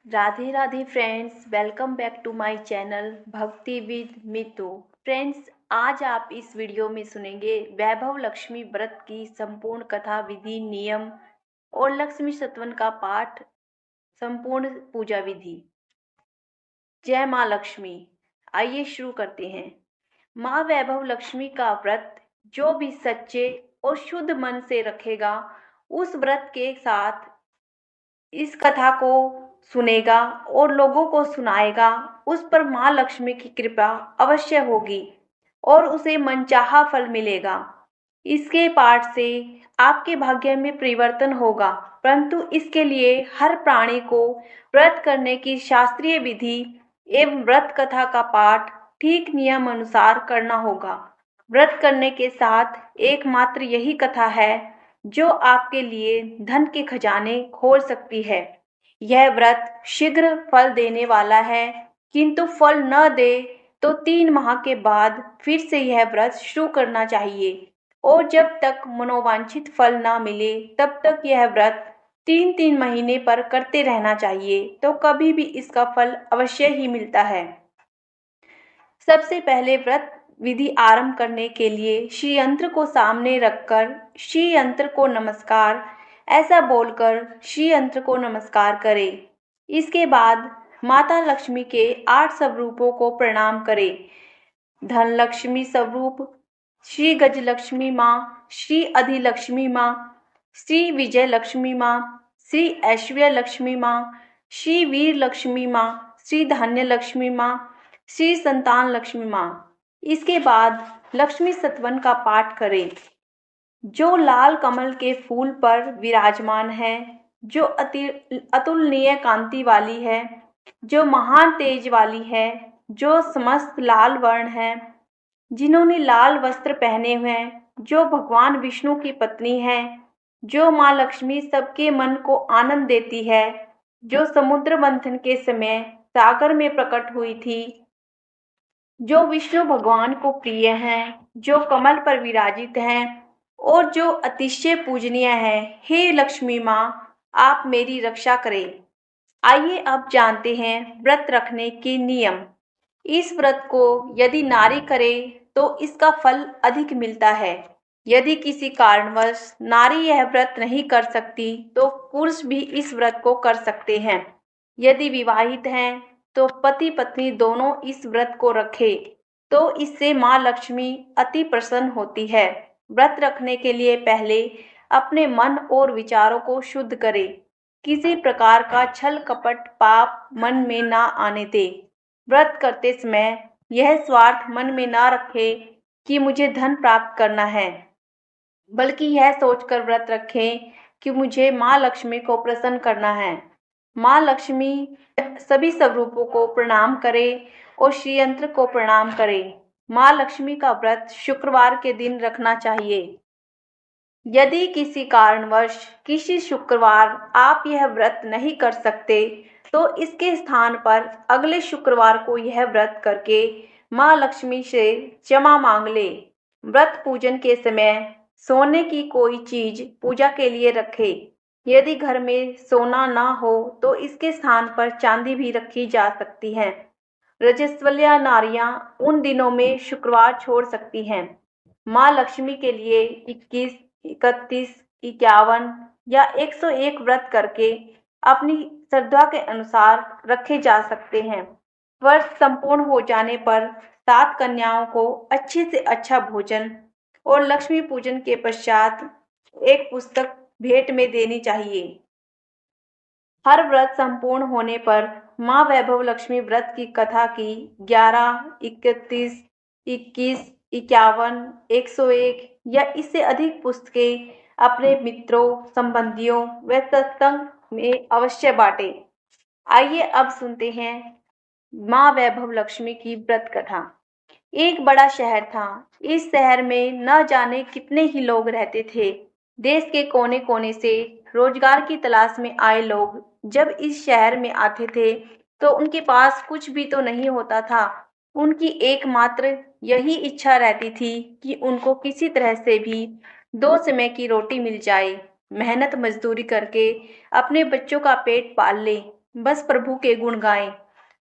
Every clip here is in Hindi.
Radhe Radhe friends, welcome back to my channel Bhakti with Mitu. Friends, आज आप इस वीडियो में सुनेंगे वैभव लक्ष्मी व्रत की संपूर्ण कथा, विधि, नियम और लक्ष्मी सत्वन का पाठ, संपूर्ण पूजा विधि। जय माँ लक्ष्मी। आइए शुरू करते हैं। माँ वैभव लक्ष्मी का व्रत जो भी सच्चे और शुद्ध मन से रखेगा, उस व्रत के साथ इस कथा को सुनेगा और लोगों को सुनाएगा, उस पर माँ लक्ष्मी की कृपा अवश्य होगी और उसे मनचाहा फल मिलेगा। इसके पाठ से आपके भाग्य में परिवर्तन होगा, परंतु इसके लिए हर प्राणी को व्रत करने की शास्त्रीय विधि एवं व्रत कथा का पाठ ठीक नियम अनुसार करना होगा। व्रत करने के साथ एकमात्र यही कथा है जो आपके लिए धन के खजाने खोल सकती है। यह व्रत शीघ्र फल देने वाला है, किंतु फल न दे तो 3 माह के बाद फिर से यह व्रत शुरू करना चाहिए और जब तक मनोवांछित फल न मिले तब तक यह व्रत 3-3 महीने पर करते रहना चाहिए, तो कभी भी इसका फल अवश्य ही मिलता है। सबसे पहले व्रत विधि आरंभ करने के लिए श्री यंत्र को सामने रखकर श्री यंत्र को नमस्कार ऐसा बोलकर श्री यंत्र को नमस्कार करें। इसके बाद माता लक्ष्मी के 8 स्वरूपों को प्रणाम करें। धन लक्ष्मी स्वरूप श्री गजलक्ष्मी माँ, श्री अधिलक्ष्मी माँ, श्री विजय लक्ष्मी माँ, श्री ऐश्वर्य लक्ष्मी माँ, श्री वीर लक्ष्मी माँ, श्री धान्य लक्ष्मी माँ, श्री संतान लक्ष्मी माँ। इसके बाद लक्ष्मी सतवन का पाठ करें, जो लाल कमल के फूल पर विराजमान है, जो अतुलनीय कांति वाली है, जो महान तेज वाली है, जो समस्त लाल वर्ण है, जिन्होंने लाल वस्त्र पहने हुए हैं, जो भगवान विष्णु की पत्नी है, जो माँ लक्ष्मी सबके मन को आनंद देती है, जो समुद्र मंथन के समय सागर में प्रकट हुई थी, जो विष्णु भगवान को प्रिय हैं, जो कमल पर विराजित हैं और जो अतिशय पूजनीय है। हे लक्ष्मी माँ, आप मेरी रक्षा करें। आइए अब जानते हैं व्रत रखने के नियम। इस व्रत को यदि नारी करे तो इसका फल अधिक मिलता है। यदि किसी कारणवश नारी यह व्रत नहीं कर सकती तो पुरुष भी इस व्रत को कर सकते हैं। यदि विवाहित हैं तो पति पत्नी दोनों इस व्रत को रखें तो इससे माँ लक्ष्मी अति प्रसन्न होती है। व्रत रखने के लिए पहले अपने मन और विचारों को शुद्ध करें। किसी प्रकार का छल कपट पाप मन में ना आने दे। व्रत करते समय यह स्वार्थ मन में ना रखे कि मुझे धन प्राप्त करना है, बल्कि यह सोचकर व्रत रखें कि मुझे माँ लक्ष्मी को प्रसन्न करना है। माँ लक्ष्मी सभी स्वरूपों को प्रणाम करें और श्री यंत्र को प्रणाम करें। माँ लक्ष्मी का व्रत शुक्रवार के दिन रखना चाहिए। यदि किसी कारणवश किसी शुक्रवार आप यह व्रत नहीं कर सकते तो इसके स्थान पर अगले शुक्रवार को यह व्रत करके माँ लक्ष्मी से क्षमा मांग ले। व्रत पूजन के समय सोने की कोई चीज पूजा के लिए रखे। यदि घर में सोना ना हो तो इसके स्थान पर चांदी भी रखी जा सकती है। रजस्वल्या नारियां उन दिनों में शुक्रवार छोड़ सकती हैं। माँ लक्ष्मी के लिए 21, 31, 51 या 101 व्रत करके अपनी श्रद्धा के अनुसार रखे जा सकते हैं। व्रत संपूर्ण हो जाने पर 7 कन्याओं को अच्छे से अच्छा भोजन और लक्ष्मी पूजन के पश्चात एक पुस्तक भेंट में देनी चाहिए। हर व्रत संपूर्ण होने पर माँ वैभव लक्ष्मी व्रत की कथा की 11, 31, 21, 51, 101 या इससे अधिक पुस्तकें अपने मित्रों, संबंधियों व सत्संग में अवश्य बांटें। आइए अब सुनते हैं माँ वैभव लक्ष्मी की व्रत कथा। एक बड़ा शहर था। इस शहर में न जाने कितने ही लोग रहते थे। देश के कोने कोने से रोजगार की तलाश में आए लोग जब इस शहर में आते थे तो उनके पास कुछ भी तो नहीं होता था। उनकी एकमात्र यही इच्छा रहती थी कि उनको किसी तरह से भी 2 समय की रोटी मिल जाए। मेहनत मजदूरी करके अपने बच्चों का पेट पाल ले, बस प्रभु के गुण गाएं।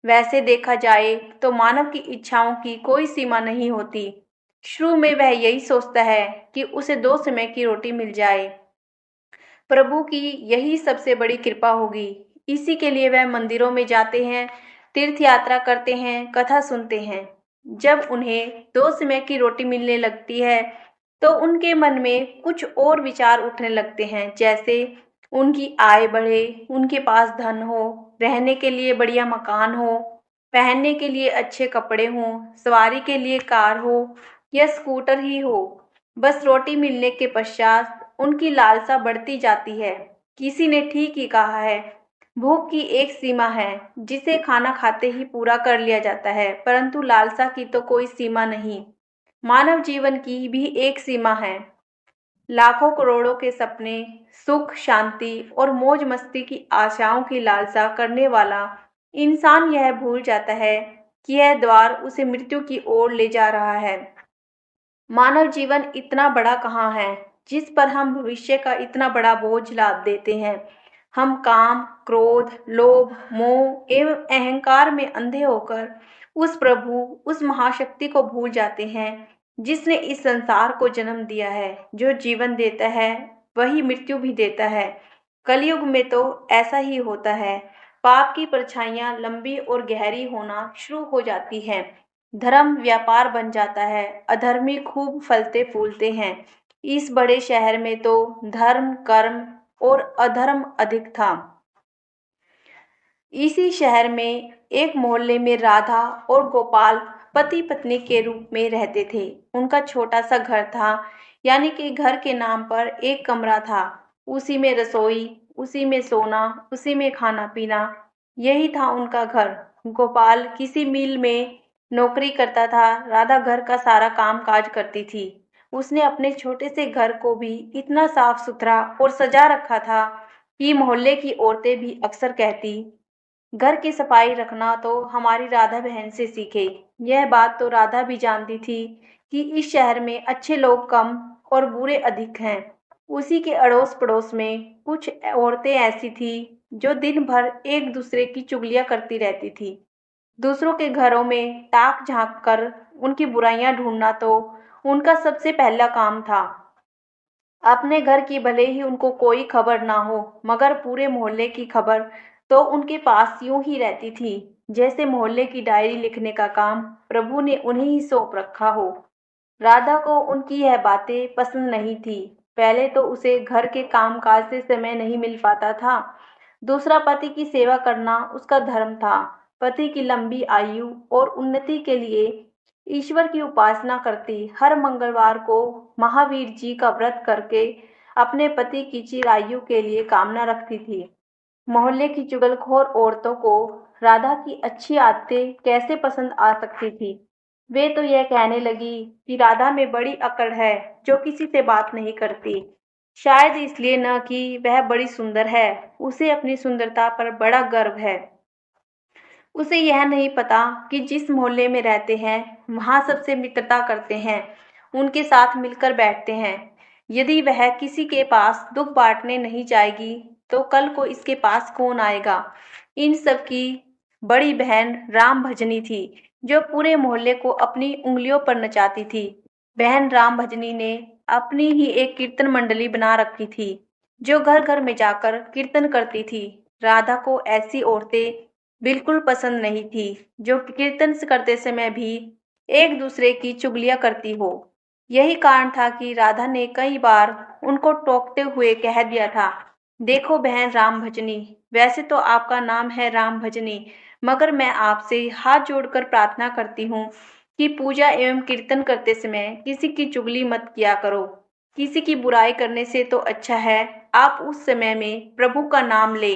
वैसे देखा जाए तो मानव की इच्छाओं की कोई सीमा नहीं होती। शुरू में वह यही सोचता है कि उसे 2 समय की रोटी मिल जाए। प्रभु की यही सबसे बड़ी कृपा होगी। इसी के लिए वह मंदिरों में जाते हैं, तीर्थ यात्रा करते हैं, कथा सुनते हैं। जब उन्हें 2 समय की रोटी मिलने लगती है, तो उनके मन में कुछ और विचार उठने लगते हैं, जैसे उनकी आय बढ़े, उनके पास धन हो, रहने के लिए बढ़िया मकान हो, पहनने के लिए अच्छे कपड़े हों, सवारी के लिए कार हो या स्कूटर ही हो। बस रोटी मिलने के पश्चात उनकी लालसा बढ़ती जाती है। किसी ने ठीक ही कहा है, भूख की एक सीमा है जिसे खाना खाते ही पूरा कर लिया जाता है, परंतु लालसा की तो कोई सीमा नहीं। मानव जीवन की भी एक सीमा है। लाखों करोड़ों के सपने, सुख, शांति और मौज मस्ती की आशाओं की लालसा करने वाला इंसान यह भूल जाता है कि यह द्वार उसे मृत्यु की ओर ले जा रहा है। मानव जीवन इतना बड़ा कहाँ है जिस पर हम भविष्य का इतना बड़ा बोझ लाद देते हैं। हम काम, क्रोध, लोभ, मोह एवं अहंकार में अंधे होकर उस प्रभु, उस महाशक्ति को भूल जाते हैं जिसने इस संसार को जन्म दिया है। जो जीवन देता है वही मृत्यु भी देता है। कलयुग में तो ऐसा ही होता है। पाप की परछाइयां लंबी और गहरी होना शुरू हो जाती हैं। धर्म व्यापार बन जाता है, अधर्मी खूब फलते फूलते हैं। इस बड़े शहर में तो धर्म, कर्म और अधर्म अधिक था। इसी शहर में एक मोहल्ले में राधा और गोपाल पति पत्नी के रूप में रहते थे। उनका छोटा सा घर था, यानी कि घर के नाम पर एक कमरा था। उसी में रसोई, उसी में सोना, उसी में खाना पीना, यही था उनका घर। गोपाल किसी मिल में नौकरी करता था, राधा घर का सारा काम काज करती थी। उसने अपने छोटे से घर को भी इतना साफ सुथरा और सजा रखा था कि मोहल्ले की औरतें भी अक्सर कहती, घर की सफाई रखना तो हमारी राधा बहन से सीखे। यह बात तो राधा भी जानती थी कि इस शहर में अच्छे लोग कम और बुरे अधिक हैं। उसी के अड़ोस पड़ोस में कुछ औरतें ऐसी थी जो दिन भर एक दूसरे की चुगलियां करती रहती थी। दूसरों के घरों में ताक झांक कर उनकी बुराइयां ढूंढना तो उनका सबसे पहला काम था। अपने घर की भले ही उनको कोई खबर ना हो, मगर पूरे मोहल्ले की खबर तो उनके पास यूं ही रहती थी, जैसे मोहल्ले की डायरी लिखने का काम प्रभु ने उन्हें ही सौंप रखा हो। राधा को उनकी यह बातें पसंद नहीं थी। पहले तो उसे घर के कामकाज से समय नहीं मिल पाता था। दूसरा, पति की सेवा करना उसका धर्म था। पति की लंबी आयु और उन्नति के लिए ईश्वर की उपासना करती। हर मंगलवार को महावीर जी का व्रत करके अपने पति की चिरायु के लिए कामना रखती थी। मोहल्ले की चुगलखोर औरतों को राधा की अच्छी आदतें कैसे पसंद आ सकती थी। वे तो यह कहने लगी कि राधा में बड़ी अकड़ है, जो किसी से बात नहीं करती। शायद इसलिए न कि वह बड़ी सुंदर है, उसे अपनी सुंदरता पर बड़ा गर्व है। उसे यह नहीं पता कि जिस मोहल्ले में रहते हैं वहां सबसे मित्रता करते हैं, उनके साथ मिलकर बैठते हैं। यदि वह किसी के पास दुख बांटने नहीं जाएगी तो कल को इसके पास कौन आएगा। इन सब की बड़ी बहन राम भजनी थी, जो पूरे मोहल्ले को अपनी उंगलियों पर नचाती थी। बहन राम भजनी ने अपनी ही एक कीर्तन मंडली बना रखी थी, जो घर घर में जाकर कीर्तन करती थी। राधा को ऐसी औरतें बिल्कुल पसंद नहीं थी, जो कीर्तन करते समय भी एक दूसरे की चुगलियां करती हो। यही कारण था कि राधा ने कई बार उनको टोकते हुए कह दिया था, देखो बहन राम भजनी, वैसे तो आपका नाम है राम भजनी, मगर मैं आपसे हाथ जोड़कर प्रार्थना करती हूँ कि पूजा एवं कीर्तन करते समय किसी की चुगली मत किया करो। किसी की बुराई करने से तो अच्छा है आप उस समय में प्रभु का नाम ले।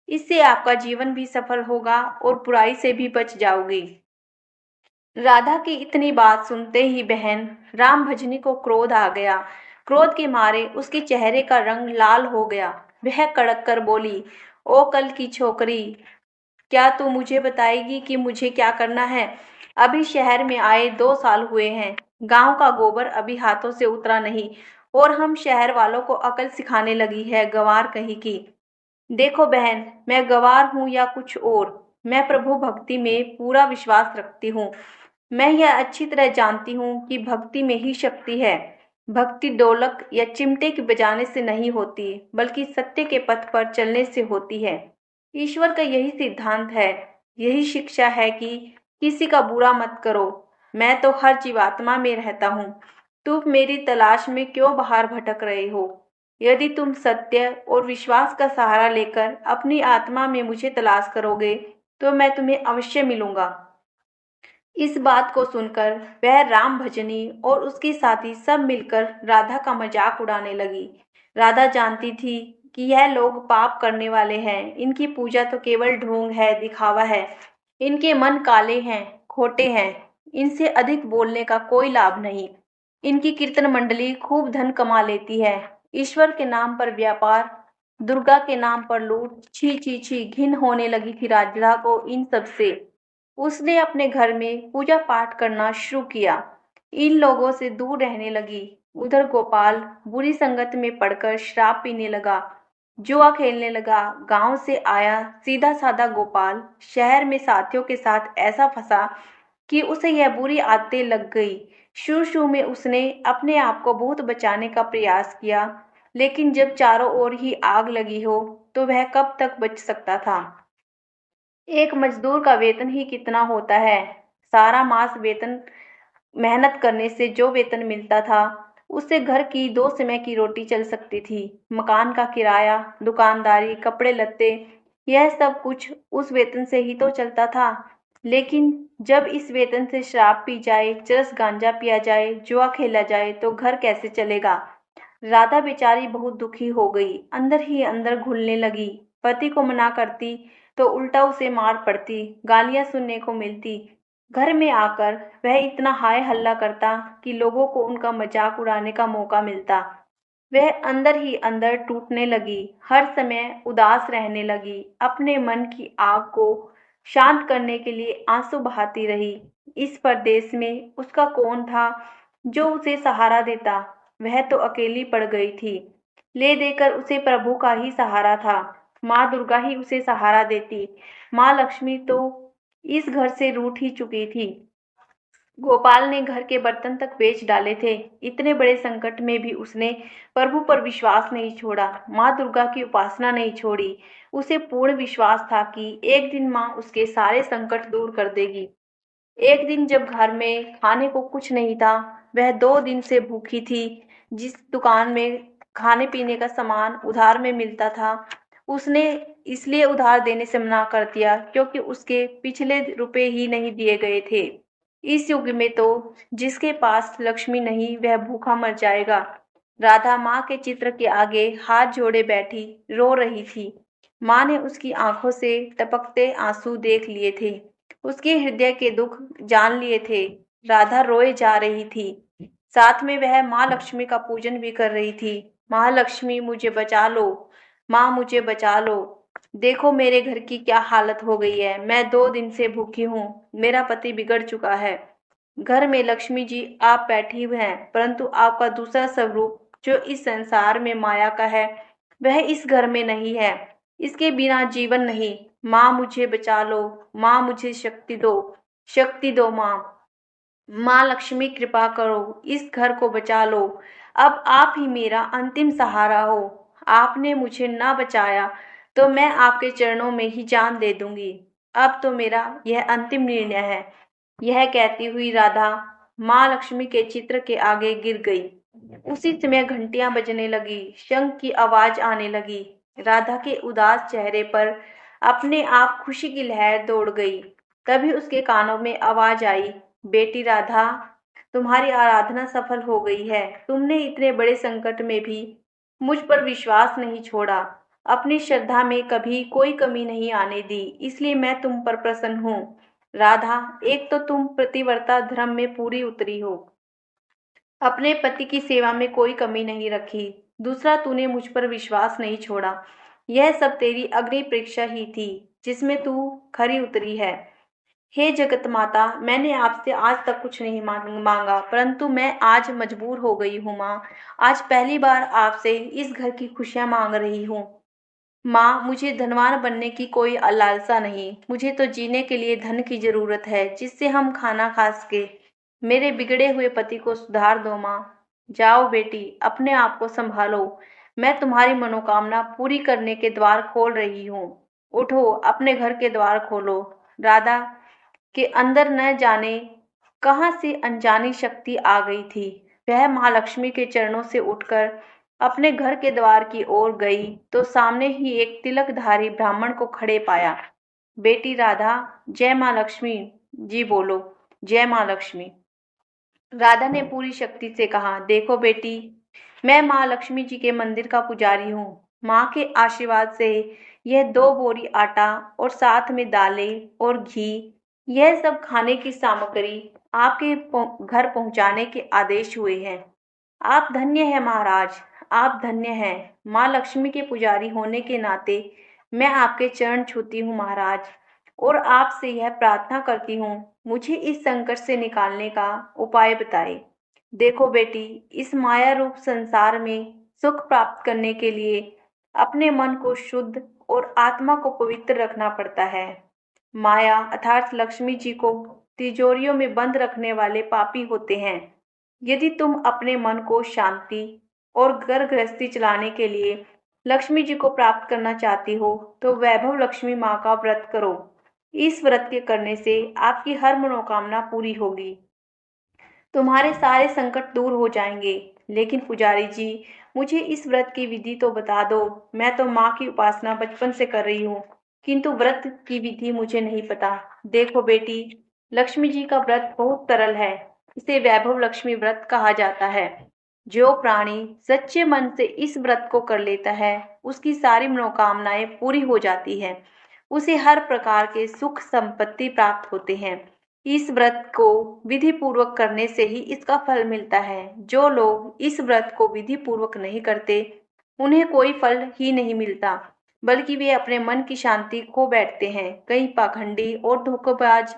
इससे आपका जीवन भी सफल होगा और बुराई से भी बच जाओगे। राधा की इतनी बात सुनते ही बहन राम भजनी को क्रोध आ गया। क्रोध के मारे उसके चेहरे का रंग लाल हो गया। वह कड़क कर बोली, ओ कल की छोकरी, क्या तू मुझे बताएगी कि मुझे क्या करना है। अभी शहर में आए 2 साल हुए हैं, गांव का गोबर अभी हाथों से उतरा नहीं और हम शहर वालों को अकल सिखाने लगी है, गंवार कहीं की। देखो बहन, मैं गँवार हूँ या कुछ और, मैं प्रभु भक्ति में पूरा विश्वास रखती हूँ। मैं यह अच्छी तरह जानती हूँ कि भक्ति में ही शक्ति है। भक्ति ढोलक या चिमटे के बजाने से नहीं होती, बल्कि सत्य के पथ पर चलने से होती है। ईश्वर का यही सिद्धांत है, यही शिक्षा है कि किसी का बुरा मत करो। मैं तो हर जीवात्मा में रहता हूँ। तुम मेरी तलाश में क्यों बाहर भटक रहे हो? यदि तुम सत्य और विश्वास का सहारा लेकर अपनी आत्मा में मुझे तलाश करोगे, तो मैं तुम्हें अवश्य मिलूंगा। इस बात को सुनकर वह राम भजनी और उसके साथी सब मिलकर राधा का मजाक उड़ाने लगी। राधा जानती थी कि यह लोग पाप करने वाले हैं, इनकी पूजा तो केवल ढोंग है, दिखावा है। इनके मन काले हैं, खोटे हैं, इनसे अधिक बोलने का कोई लाभ नहीं। इनकी कीर्तन मंडली खूब धन कमा लेती है। ईश्वर के नाम पर व्यापार, दुर्गा के नाम पर लूट, छी छी छी, घिन होने लगी थी राधा को इन सब से। उसने अपने घर में पूजा पाठ करना शुरू किया, इन लोगों से दूर रहने लगी। उधर गोपाल बुरी संगत में पड़कर शराब पीने लगा, जुआ खेलने लगा। गांव से आया सीधा साधा गोपाल शहर में साथियों के साथ ऐसा फंसा कि उसे यह बुरी आदतें लग गई। शुरू शुरू में उसने अपने आप को बहुत बचाने का प्रयास किया, लेकिन जब चारों ओर ही आग लगी हो तो वह कब तक बच सकता था। एक मजदूर का वेतन ही कितना होता है? सारा मास वेतन मेहनत करने से जो वेतन मिलता था, उससे घर की 2 समय की रोटी चल सकती थी। मकान का किराया, दुकानदारी, कपड़े लत्ते, यह सब कुछ उस वेतन से ही तो चलता था। लेकिन जब इस वेतन से शराब पी जाए, चरस गांजा पिया जाए, जुआ खेला जाए, तो घर कैसे चलेगा? राधा बेचारी बहुत दुखी हो गई, अंदर ही अंदर घुलने लगी। पति को मना करती तो उल्टा उसे मार पड़ती, गालियां सुनने को मिलती। घर में आकर वह इतना हाय हल्ला करता कि लोगों को उनका मजाक उड़ाने का मौका मिलता। वह अंदर ही अंदर टूटने लगी, हर समय उदास रहने लगी। अपने मन की आग को शांत करने के लिए आंसू बहाती रही। इस परदेश में उसका कौन था जो उसे सहारा देता? वह तो अकेली पड़ गई थी। ले देकर उसे प्रभु का ही सहारा था। माँ दुर्गा ही उसे सहारा देती। माँ लक्ष्मी तो इस घर से रूठ ही चुकी थी। गोपाल ने घर के बर्तन तक बेच डाले थे। इतने बड़े संकट में भी उसने प्रभु पर विश्वास नहीं छोड़ा, माँ दुर्गा की उपासना नहीं छोड़ी। उसे पूर्ण विश्वास था कि एक दिन माँ उसके सारे संकट दूर कर देगी। एक दिन जब घर में खाने को कुछ नहीं था, वह 2 दिन से भूखी थी। जिस दुकान में खाने पीने का सामान उधार में मिलता था, उसने इसलिए उधार देने से मना कर दिया क्योंकि उसके पिछले रुपए ही नहीं दिए गए थे। इस युग में तो जिसके पास लक्ष्मी नहीं वह भूखा मर जाएगा। राधा माँ के चित्र के आगे हाथ जोड़े बैठी रो रही थी। माँ ने उसकी आंखों से टपकते आंसू देख लिए थे, उसके हृदय के दुख जान लिए थे। राधा रोए जा रही थी, साथ में वह माँ लक्ष्मी का पूजन भी कर रही थी। माँ लक्ष्मी मुझे बचा लो, माँ मुझे बचा लो। देखो मेरे घर की क्या हालत हो गई है, मैं 2 दिन से भूखी हूँ, मेरा पति बिगड़ चुका है। घर में लक्ष्मी जी आप बैठी हुई हैं, परंतु आपका दूसरा स्वरूप जो इस संसार में माया का है, वह इस घर में नहीं है। इसके बिना जीवन नहीं। माँ मुझे बचा लो, माँ मुझे शक्ति दो माँ। माँ लक्ष्मी कृपा करो, इस घर को बचा लो। अब आप ही मेरा अंतिम सहारा हो। आपने मुझे ना बचाया तो मैं आपके चरणों में ही जान दे दूंगी। अब तो मेरा यह अंतिम निर्णय है। यह कहती हुई राधा माँ लक्ष्मी के चित्र के आगे गिर गई। उसी समय घंटियां बजने लगी, शंख की आवाज आने लगी। राधा के उदास चेहरे पर अपने आप खुशी की लहर दौड़ गई। तभी उसके कानों में आवाज आई, बेटी राधा, तुम्हारी आराधना सफल हो गई है। तुमने इतने बड़े संकट में भी मुझ पर विश्वास नहीं छोड़ा, अपनी श्रद्धा में कभी कोई कमी नहीं आने दी, इसलिए मैं तुम पर प्रसन्न हूँ। राधा, एक तो तुम प्रतिव्रता धर्म में पूरी उतरी हो, अपने पति की सेवा में कोई कमी नहीं रखी। दूसरा, तूने मुझ पर विश्वास नहीं छोड़ा। यह सब तेरी अग्नि परीक्षा ही थी, जिसमें तू खरी उतरी है। हे जगत माता, मैंने आपसे आज तक कुछ नहीं मांगा, परंतु मैं आज मजबूर हो गई हूँ माँ। आज पहली बार आपसे इस घर की खुशियाँ मांग रही हूँ। माँ, मुझे धनवान बनने की कोई लालसा नहीं। मुझे तो जीने के लिए धन की जरूरत है, जिससे हम खाना खा सके। मेरे बिगड़े हुए पति को सुधार दो माँ। जाओ बेटी, अपने आप को संभालो। मैं तुम्हारी मनोकामना पूरी करने के द्वार खोल रही हूँ। उठो, अपने घर के द्वार खोलो। राधा के अंदर न जाने कहाँ से अनजानी शक्ति आ गई थी। वह महालक्ष्मी के चरणों से उठकर अपने घर के द्वार की ओर गई तो सामने ही एक तिलकधारी ब्राह्मण को खड़े पाया। बेटी राधा, जय माँ लक्ष्मी। जी बोलो, जय माँ लक्ष्मी। राधा ने पूरी शक्ति से कहा, देखो बेटी, मैं माँ लक्ष्मी जी के मंदिर का पुजारी हूँ। माँ के आशीर्वाद से यह 2 बोरी आटा और साथ में दालें और घी, यह सब खाने की सामग्री आपके घर पहुँचाने के आदेश हुए हैं। आप धन्य हैं महाराज, आप धन्य हैं। माँ लक्ष्मी के पुजारी होने के नाते मैं आपके चरण छूती हूँ महाराज, और आपसे यह प्रार्थना करती हूँ, मुझे इस संकट से निकालने का उपाय बताए। देखो बेटी, इस माया रूप संसार में सुख प्राप्त करने के लिए अपने मन को शुद्ध और आत्मा को पवित्र रखना पड़ता है। माया अर्थात लक्ष्मी जी को तिजोरियों में बंद रखने वाले पापी होते हैं। यदि तुम अपने मन को शांति और घर गृहस्थी चलाने के लिए लक्ष्मी जी को प्राप्त करना चाहती हो तो वैभव लक्ष्मी माँ का व्रत करो। इस व्रत के करने से आपकी हर मनोकामना पूरी होगी, तुम्हारे सारे संकट दूर हो जाएंगे। लेकिन पुजारी जी, मुझे इस व्रत की विधि तो बता दो। मैं तो माँ की उपासना बचपन से कर रही हूँ, किंतु व्रत की विधि मुझे नहीं पता। देखो बेटी, लक्ष्मी जी का व्रत बहुत सरल है। इसे वैभव लक्ष्मी व्रत कहा जाता है। जो प्राणी सच्चे मन से इस व्रत को कर लेता है, उसकी सारी मनोकामनाएं पूरी हो जाती है। उसे हर प्रकार के सुख संपत्ति प्राप्त होते हैं। इस व्रत को विधि पूर्वक करने से ही इसका फल मिलता है। जो लोग इस व्रत को विधि पूर्वक नहीं करते, उन्हें कोई फल ही नहीं मिलता, बल्कि वे अपने मन की शांति खो बैठते हैं। कई पाखंडी और धोखेबाज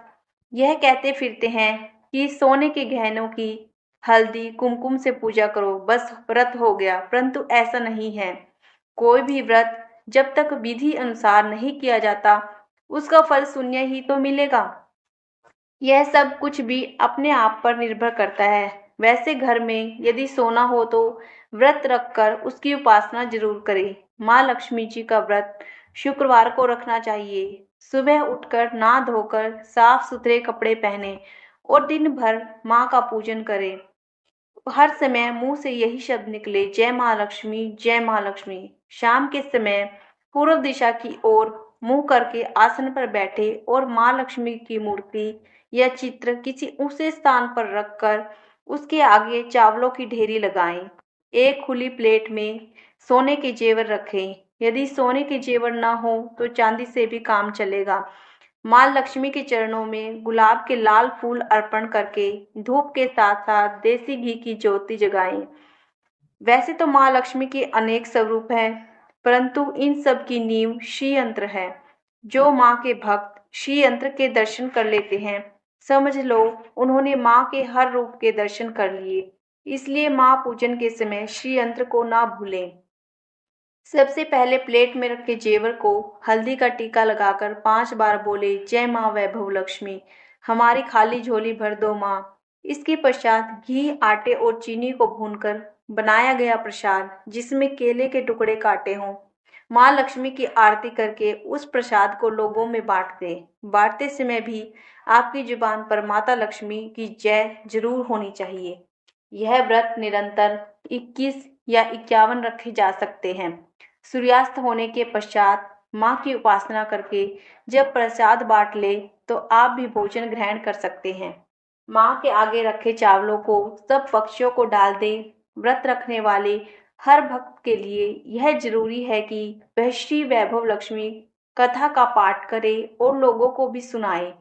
यह कहते फिरते हैं कि सोने के गहनों की हल्दी कुमकुम से पूजा करो, बस व्रत हो गया, परंतु ऐसा नहीं है। कोई भी व्रत जब तक विधि अनुसार नहीं किया जाता, उसका फल शून्य ही तो मिलेगा। यह सब कुछ भी अपने आप पर निर्भर करता है। वैसे घर में यदि सोना हो तो व्रत रखकर उसकी उपासना जरूर करें। माँ लक्ष्मी जी का व्रत शुक्रवार को रखना चाहिए। सुबह उठकर नहा धोकर साफ सुथरे कपड़े पहने और दिन भर माँ का पूजन करें। हर समय मुंह से यही शब्द निकले, जय माँ लक्ष्मी, जय माँ लक्ष्मी। शाम के समय पूर्व दिशा की ओर मुंह करके आसन पर बैठे और माँ लक्ष्मी की मूर्ति या चित्र किसी ऊंचे स्थान पर रखकर उसके आगे चावलों की ढेरी लगाएं। एक खुली प्लेट में सोने के जेवर रखें। यदि सोने के जेवर ना हो तो चांदी से भी काम चलेगा। माँ लक्ष्मी के चरणों में गुलाब के लाल फूल अर्पण करके धूप के साथ साथ देसी घी की ज्योति जगाएं। वैसे तो माँ लक्ष्मी के अनेक स्वरूप हैं, परंतु इन सब की नींव श्री यंत्र है। जो माँ के भक्त श्री यंत्र के दर्शन कर लेते हैं, समझ लो उन्होंने माँ के हर रूप के दर्शन कर लिए। इसलिए माँ पूजन के समय श्री यंत्र को ना भूलें। सबसे पहले प्लेट में रखे जेवर को हल्दी का टीका लगाकर 5 बार बोले, जय माँ वैभव लक्ष्मी, हमारी खाली झोली भर दो माँ। इसके पश्चात घी, आटे और चीनी को भूनकर बनाया गया प्रसाद, जिसमें केले के टुकड़े काटे हों, माँ लक्ष्मी की आरती करके उस प्रसाद को लोगों में बांट दे। बांटते समय भी आपकी जुबान पर माता लक्ष्मी की जय जरूर होनी चाहिए। यह व्रत निरंतर 21 या 51 रखे जा सकते हैं। सूर्यास्त होने के पश्चात माँ की उपासना करके जब प्रसाद बांट ले तो आप भी भोजन ग्रहण कर सकते हैं। माँ के आगे रखे चावलों को सब पक्षियों को डाल दें। व्रत रखने वाले हर भक्त के लिए यह जरूरी है कि वह श्री वैभव लक्ष्मी कथा का पाठ करे और लोगों को भी सुनाए।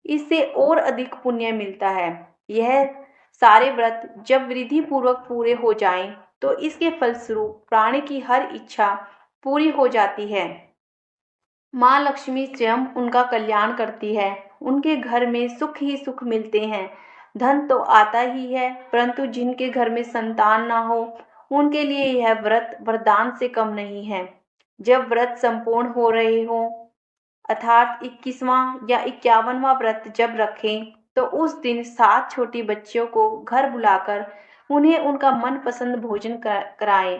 इससे और अधिक पुण्य मिलता है। यह सारे व्रत जब विधि पूर्वक पूरे हो जाएं, तो इसके फलस्वरूप प्राणी की हर इच्छा पूरी हो जाती है। माँ लक्ष्मी स्वयं उनका कल्याण करती है। उनके घर में सुख ही सुख मिलते हैं। धन तो आता ही है, परंतु जिनके घर में संतान ना हो, उनके लिए यह व्रत वरदान से कम नहीं है। जब व्रत संपूर्ण हो रहे हों, अर्थात 21वां या 51वां व्रत जब रखें, तो उस दिन 7 छोटी बच्चियों को घर बुलाकर उन्हें उनका मनपसंद भोजन कराएं।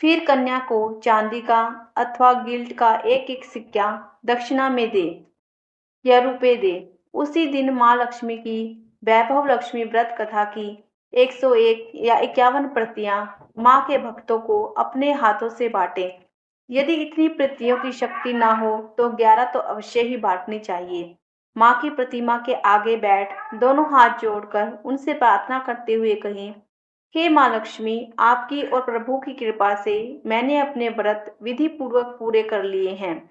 फिर कन्या को चांदी का अथवा गिल्ट का एक एक सिक्का दक्षिणा में दे या रुपए दे। उसी दिन माँ लक्ष्मी की वैभव लक्ष्मी व्रत कथा की 101 या 51 प्रतियां माँ के भक्तों को अपने हाथों से बांटे। यदि इतनी प्रतियों की शक्ति ना हो तो 11 तो अवश्य ही बांटनी चाहिए। माँ की प्रतिमा के आगे बैठ दोनों हाथ जोड़कर उनसे प्रार्थना करते हुए कहें, हे माँ लक्ष्मी, आपकी और प्रभु की कृपा से मैंने अपने व्रत विधि पूर्वक पूरे कर लिए हैं।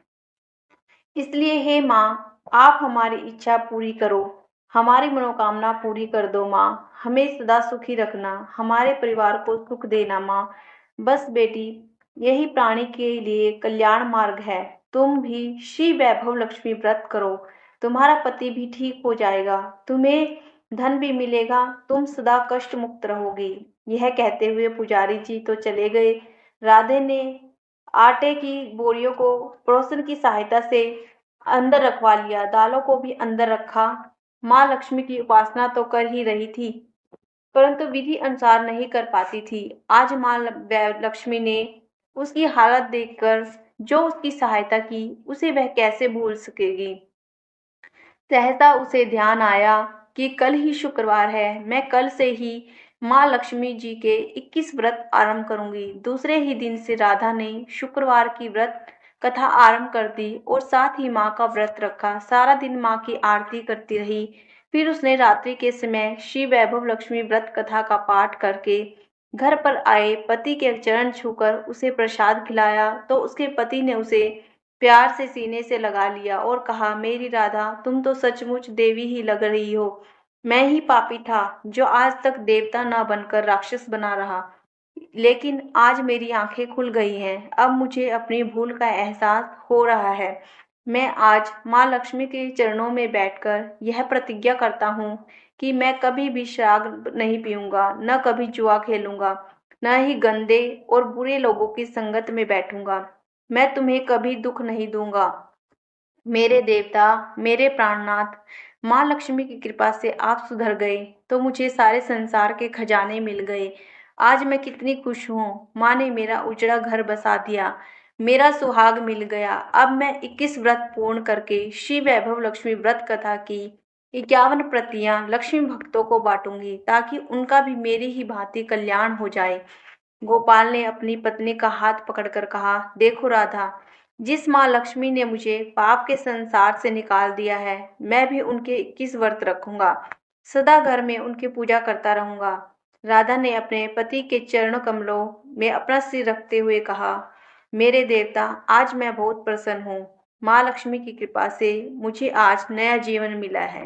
इसलिए हे माँ, आप हमारी इच्छा पूरी करो, हमारी मनोकामना पूरी कर दो माँ। हमें सदा सुखी रखना, हमारे परिवार को सुख देना माँ। बस बेटी, यही प्राणी के लिए कल्याण मार्ग है। तुम भी श्री वैभव लक्ष्मी व्रत करो, तुम्हारा पति भी ठीक हो जाएगा, तुम्हें धन भी मिलेगा, तुम सदा कष्ट मुक्त रहोगी। यह कहते हुए पुजारी जी तो चले गए। राधे ने आटे की बोरियों को पड़ोसन की सहायता से अंदर रखवा लिया, दालों को भी अंदर रखा। माँ लक्ष्मी की उपासना तो कर ही रही थी, परंतु विधि अनुसार नहीं कर पाती थी। आज माँ लक्ष्मी ने उसकी हालत देखकर जो उसकी सहायता की, उसे वह कैसे भूल सकेगी। सहसा उसे ध्यान आया कि कल ही शुक्रवार है, मैं कल से ही माँ लक्ष्मी जी के 21 व्रत आरंभ करूंगी। दूसरे ही दिन से राधा ने शुक्रवार की व्रत कथा आरंभ कर दी और साथ ही माँ का व्रत रखा। सारा दिन माँ की आरती करती रही। फिर उसने रात्रि के समय श्री वैभव लक्ष्मी व्रत कथा का पाठ करके घर पर आए पति के चरण छूकर उसे प्रसाद खिलाया, तो उसके पति ने उसे प्यार से सीने से लगा लिया और कहा, मेरी राधा, तुम तो सचमुच देवी ही लग रही हो। मैं ही पापी था जो आज तक देवता न बनकर राक्षस बना रहा, लेकिन आज मेरी आंखें खुल गई हैं। अब मुझे अपनी भूल का एहसास हो रहा है। मैं आज माँ लक्ष्मी के चरणों में बैठकर यह प्रतिज्ञा करता हूँ कि मैं कभी भी शराब नहीं पीऊंगा, न कभी जुआ खेलूंगा, न ही गंदे और बुरे लोगों की संगत में बैठूंगा। मैं तुम्हें कभी दुख नहीं दूंगा। मेरे देवता, मेरे प्राणनाथ, माँ लक्ष्मी की कृपा से आप सुधर गए तो मुझे सारे संसार के खजाने मिल गए। आज मैं कितनी खुश हूँ। माँ ने मेरा उजड़ा घर बसा दिया, मेरा सुहाग मिल गया। अब मैं 21 व्रत पूर्ण करके श्री वैभव लक्ष्मी व्रत कथा की 51 प्रतियां लक्ष्मी भक्तों को बांटूंगी, ताकि उनका भी मेरी ही भांति कल्याण हो जाए। गोपाल ने अपनी पत्नी का हाथ पकड़कर कहा, देखो राधा, जिस माँ लक्ष्मी ने मुझे पाप के संसार से निकाल दिया है, मैं भी उनके 21 व्रत रखूंगा, सदा घर में उनकी पूजा करता रहूंगा। राधा ने अपने पति के चरण कमलों में अपना सिर रखते हुए कहा, मेरे देवता, आज मैं बहुत प्रसन्न हूँ। माँ लक्ष्मी की कृपा से मुझे आज नया जीवन मिला है।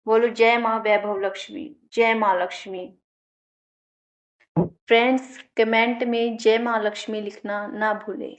बोलो जय माँ वैभव लक्ष्मी, जय माँ लक्ष्मी। फ्रेंड्स, कमेंट में जय माँ लक्ष्मी लिखना ना भूलें।